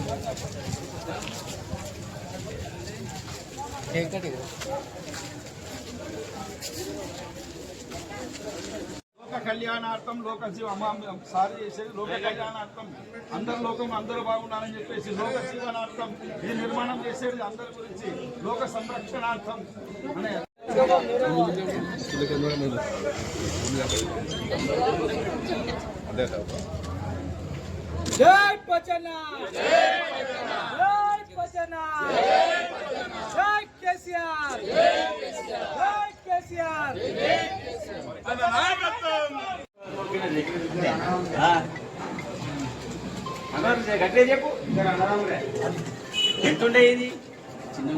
లోక కళ్యాణార్థం లోక జీవనం సారి చేసేది లోక కళ్యాణార్థం అందరు లోకం అందరూ బాగుండాలని చెప్పేసి లోక జీవనార్థం ఇది నిర్మాణం చేసేది అందరి గురించి లోక సంరక్షణార్థం అనే జై పచన జై పచన జై కేసీఆర్ జై కేసీఆర్ గట్టిగా చెప్పు ఎంతుండే ఇది చిన్న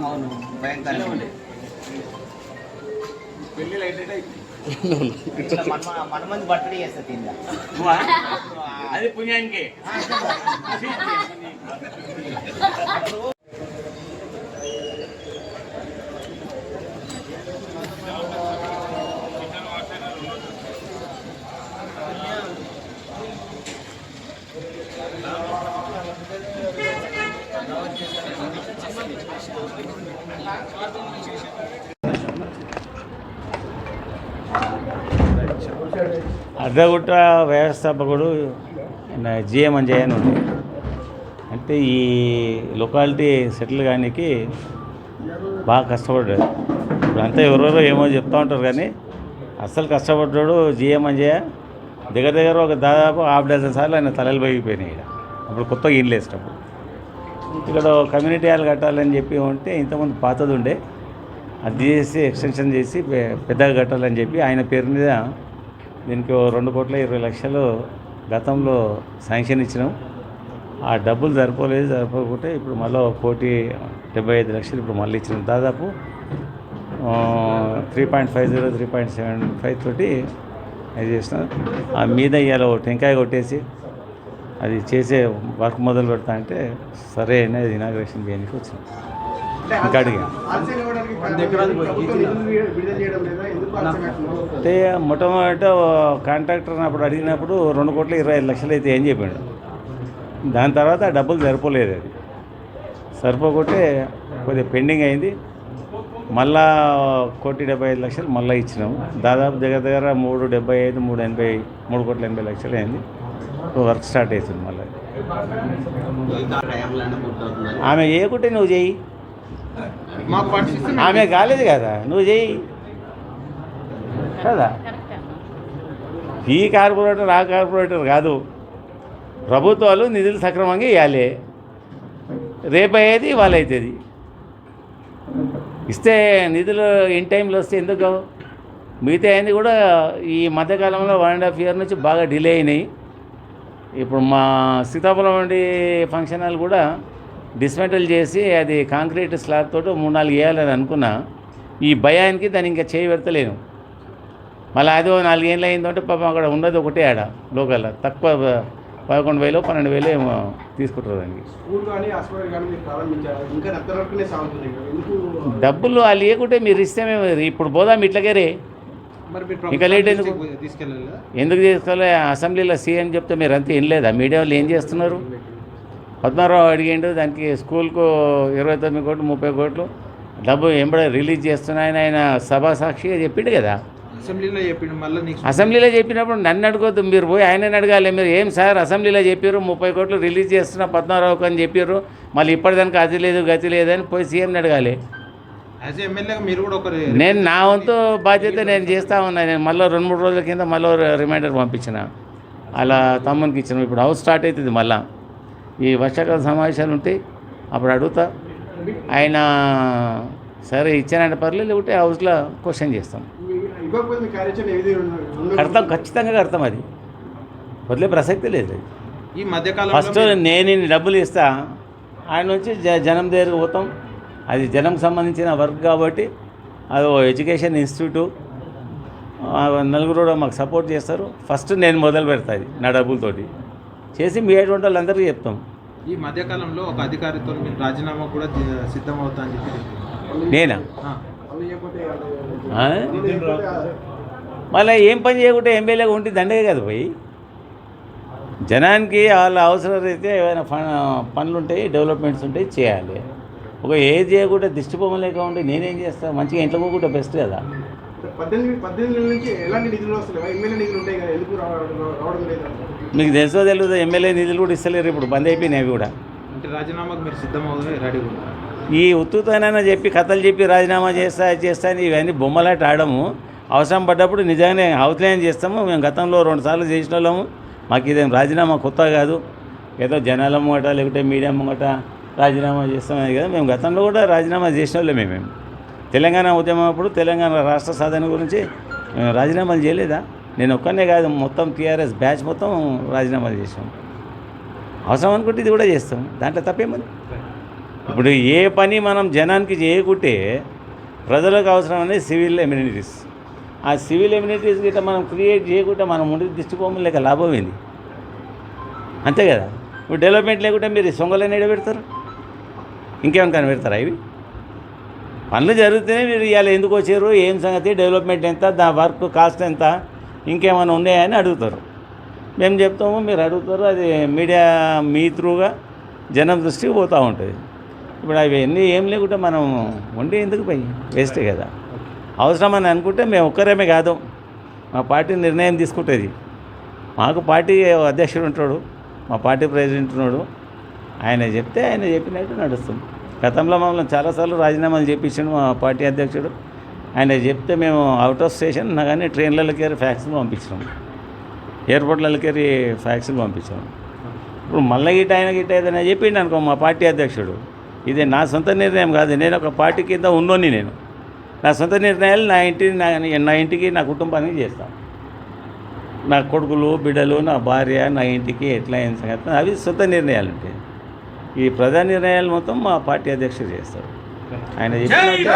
భయంకరంగా ఉండే పెళ్ళిళ్ళు అయితే మన మంది బట్టలు చేస్తా తిందా అది పుణ్యానికి అడ్డగుట్ట వ్యవస్థాపకుడు జిఎం అంజయ్య అని ఉంది. అంటే ఈ లొకాలిటీ సెటిల్ కానీకి బాగా కష్టపడ్డాడు. ఇప్పుడు అంతా ఎవరెవరో ఏమో చెప్తూ ఉంటారు కానీ అస్సలు కష్టపడ్డాడు జిఎం అంజయ్య. దగ్గర ఒక దాదాపు 6 సార్లు ఆయన తలలు పగిలిపోయినాయి. ఇక్కడ అప్పుడు కొత్తగా ఇల్లు వేసినప్పుడు ఇక్కడ కమ్యూనిటీ హాల్ కట్టాలని చెప్పి ఉంటే ఇంతకుముందు పాతది ఉండే అది చేసి ఎక్స్టెన్షన్ చేసి పెద్దగా కట్టాలని చెప్పి ఆయన పేరు మీద దీనికి 2,20,00,000 గతంలో శాంక్షన్ ఇచ్చినాం. ఆ డబ్బులు సరిపోకుంటే ఇప్పుడు మళ్ళీ 1,75,00,000 ఇప్పుడు మళ్ళీ ఇచ్చినాం. దాదాపు 3.50 3.75 తోటి అది చేసినాం. ఆ మీద ఇవాళ టెంకాయ కొట్టేసి అది చేసే వర్క్ మొదలు పెడతా అంటే సరే అనేది ఇనాగ్రేషన్ చేయడానికి వచ్చినాం. ఇంకా అడిగా అంటే మొట్టమొదట కాంట్రాక్టర్ అప్పుడు అడిగినప్పుడు 2,25,00,000 అయితే ఏం చెప్పాడు. దాని తర్వాత ఆ డబ్బులు సరిపోలేదు. అది సరిపోకుంటే కొద్దిగా పెండింగ్ అయింది. మళ్ళా 1,75,00,000 మళ్ళీ ఇచ్చినాము. దాదాపు దగ్గర 3,75 3,80,00,000 అయింది. వర్క్ స్టార్ట్ అవుతుంది. మళ్ళీ ఆమె చేయకుంటే నువ్వు చెయ్యి, ఆమె కాలేదు కదా నువ్వు చెయ్యి కదా. ఈ కార్పొరేటర్ ఆ కార్పొరేటర్ కాదు, ప్రభుత్వాలు నిధులు సక్రమంగా ఇవ్వాలి. రేపు అయ్యేది ఇవాళ అవుతుంది. ఇస్తే నిధులు ఇన్ టైంలో వస్తే ఎందుకు మిగతా అయింది కూడా ఈ మధ్యకాలంలో 1.5 year నుంచి బాగా డిలే అయినాయి. ఇప్పుడు మా సీతాఫలం వంటి ఫంక్షన్ హాల్ కూడా డిస్మెంటల్ చేసి అది కాంక్రీట్ స్లాబ్ తోటి 3-4 వేయాలని అనుకున్నా. ఈ భయానికి దాన్ని ఇంకా చేయి పెడతలేను. మళ్ళీ అదో 4 ఏళ్ళు అయిందంటే పాపం అక్కడ ఉన్నది ఒకటే ఆడ లోకల్ తక్కువ 11,000 12,000 ఏమో తీసుకుంటారు. దానికి డబ్బులు వాళ్ళు లేకుంటే మీరు ఇస్తే మేము ఇప్పుడు పోదాం ఇట్లకేరే. ఇంకా లేట్ ఎందుకు తీసుకోవాలి? అసెంబ్లీలో సీఎం చెప్తే మీరు అంతా ఏం లేదా? మీడియా వాళ్ళు ఏం చేస్తున్నారు? పద్మారావు అడిగిండు దానికి స్కూల్కు 29 కోట్లు 30 కోట్లు డబ్బు ఎంబడే రిలీజ్ చేస్తున్నాయని ఆయన సభా సాక్షిగా చెప్పిండు కదా. అసెంబ్లీలో చెప్పినప్పుడు నన్ను అడగొద్దు, మీరు పోయి ఆయనని అడగాలి. మీరు ఏం సార్ అసెంబ్లీలో చెప్పారు 30 కోట్లు రిలీజ్ చేస్తున్నా పద్మారావుకు అని చెప్పారు, మళ్ళీ ఇప్పటిదానికి అది లేదు గతి లేదని పోయి సీఎంని అడగాలి. నేను నా వంతు బాధ్యత నేను చేస్తూ ఉన్నా. నేను మళ్ళీ 2-3 రోజుల కింద మళ్ళీ రిమైండర్ పంపించిన, అలా తమ్మునికి ఇచ్చిన. ఇప్పుడు హౌస్ స్టార్ట్ అవుతుంది. మళ్ళీ ఈ వర్షాకాల సమావేశాలు ఉంటాయి, అప్పుడు అడుగుతా. ఆయన సరే ఇచ్చానంటే పర్లేదు, లేకుంటే హౌస్లో క్వశ్చన్ చేస్తాం. కడతాం, ఖచ్చితంగా కడతాం. అది వదిలే ప్రసక్తి లేదు. ఈ మధ్యకాలం ఫస్ట్ నేను డబ్బులు ఇస్తా, ఆయన నుంచి జనం దగ్గరకు పోతాం. అది జనంకి సంబంధించిన వర్క్ కాబట్టి అది ఎడ్యుకేషన్ ఇన్స్టిట్యూటు నలుగురు కూడా మాకు సపోర్ట్ చేస్తారు. ఫస్ట్ నేను మొదలు పెడతాది నా డబ్బులతోటి చేసి మీ అటువంటి వాళ్ళందరికీ చెప్తాం. ఈ మధ్యకాలంలో ఒక అధికారితో మీరు రాజీనామా కూడా సిద్ధమవుతా అని చెప్పి నేనా మళ్ళీ ఏం పని చేయకుంటే ఎమ్మెల్యేగా ఉంటే దండగే కదా పోయి. జనానికి వాళ్ళ అవసరమైతే ఏమైనా పనులు ఉంటాయి, డెవలప్మెంట్స్ ఉంటాయి, చేయాలి. ఒక ఏది చేయకుండా దిష్టిబొమ్మ లేక ఉంటే నేనేం చేస్తాను? మంచిగా ఇంట్లో పోకుండా బెస్ట్ కదా. 18 నుంచి ఎలాంటి నిధులు వస్తున్నాయి? ఎమ్మెల్యే నిధులు ఉంటాయి కదా, ఎందుకు రావడం లేదు? మీకు తెలుసో తెలియదు, ఎమ్మెల్యే నిధులు కూడా ఇస్తలేరు, ఇప్పుడు బంద్ అయిపోయినాయి అవి కూడా. అంటే రాజీనామాకు మీరు సిద్ధమవుతుంది, రెడీగా ఉన్నారు. ఈ ఉత్తుతోనైనా చెప్పి కథలు చెప్పి రాజీనామా చేస్తా అని ఇవన్నీ బొమ్మలాట ఆడము. అవసరం పడ్డప్పుడు నిజంగానే అవుట్లైన్ చేస్తాము. మేము గతంలో 2 సార్లు చేసిన వాళ్ళము. మాకు ఇదేం రాజీనామా కొత్త కాదు, ఏదో జనాల ముంగట లేకుంటే మీడియా ముంగట రాజీనామా చేస్తామని కదా. మేము గతంలో కూడా రాజీనామా చేసిన వాళ్ళే. మేము తెలంగాణ ఉద్యమం అప్పుడు తెలంగాణ రాష్ట్ర సాధన గురించి మేము రాజీనామాలు చేయలేదా? నేను ఒక్కనే కాదు, మొత్తం టీఆర్ఎస్ బ్యాచ్ మొత్తం రాజీనామాలు చేసాం. అవసరం అనుకుంటే ఇది కూడా చేస్తాం, దాంట్లో తప్పేమంది. ఇప్పుడు ఏ పని మనం జనానికి చేయకుంటే ప్రజలకు అవసరం అనేది సివిల్ ఎమ్యూనిటీస్. ఆ సివిల్ ఎమ్యూనిటీస్ గిట్ట మనం క్రియేట్ చేయకుంటే మనం ముందు దిష్టిపోము లేక లాభం ఏంది? అంతే కదా. ఇప్పుడు డెవలప్మెంట్ లేకుంటే మీరు సొంగలని ఎడబెడతారు, ఇంకేమైనా కనిపెడతారా? ఇవి పనులు జరుగుతూనే మీరు ఇవాళ ఎందుకు వచ్చారు, ఏం సంగతి, డెవలప్మెంట్ ఎంత, దా వర్క్ కాస్ట్ ఎంత, ఇంకేమైనా ఉన్నాయని అడుగుతారు. మేము చెప్తాము, మీరు అడుగుతారు. అది మీడియా మీ త్రూగా జనం దృష్టికి పోతూ ఉంటుంది. ఇప్పుడు అవన్నీ ఏం లేకుంటే మనం ఉండి ఎందుకు పోయి వేస్టే కదా. అవసరమని అనుకుంటే మేము ఒక్కరేమే కాదు, మా పార్టీ నిర్ణయం తీసుకుంటుంది. మాకు పార్టీ అధ్యక్షుడు ఉంటాడు, మా పార్టీ ప్రెసిడెంట్ ఉన్నాడు. ఆయన చెప్తే ఆయన చెప్పినట్టు నడుస్తుంది. గతంలో మమ్మల్ని చాలాసార్లు రాజీనామాలు చేయించాడు మా పార్టీ అధ్యక్షుడు. ఆయన చెప్తే మేము అవుట్ ఆఫ్ స్టేషన్ ఉన్నా కానీ ట్రైన్లకి ఫ్యాక్స్లు పంపించినాం, ఎయిర్పోర్ట్లకి ఫ్యాక్స్లు పంపించాం. ఇప్పుడు మళ్ళీ ఆయన ఏదైనా చెప్పిండు అనుకో మా పార్టీ అధ్యక్షుడు, ఇది నా సొంత నిర్ణయం కాదు, నేను ఒక పార్టీ కింద ఉన్నోని, నేను నా సొంత నిర్ణయాలు నా ఇంటికి నా కుటుంబానికి చేస్తాను. నా కొడుకులు బిడ్డలు నా భార్య నా ఇంటికి ఎట్లా అయిన సంగతి అవి సొంత నిర్ణయాలు ఉంటాయి. ఈ ప్రధాన నిర్ణయాలు మొత్తం మా పార్టీ అధ్యక్షుడు చేస్తాడు. ఆయన చెప్పినట్టు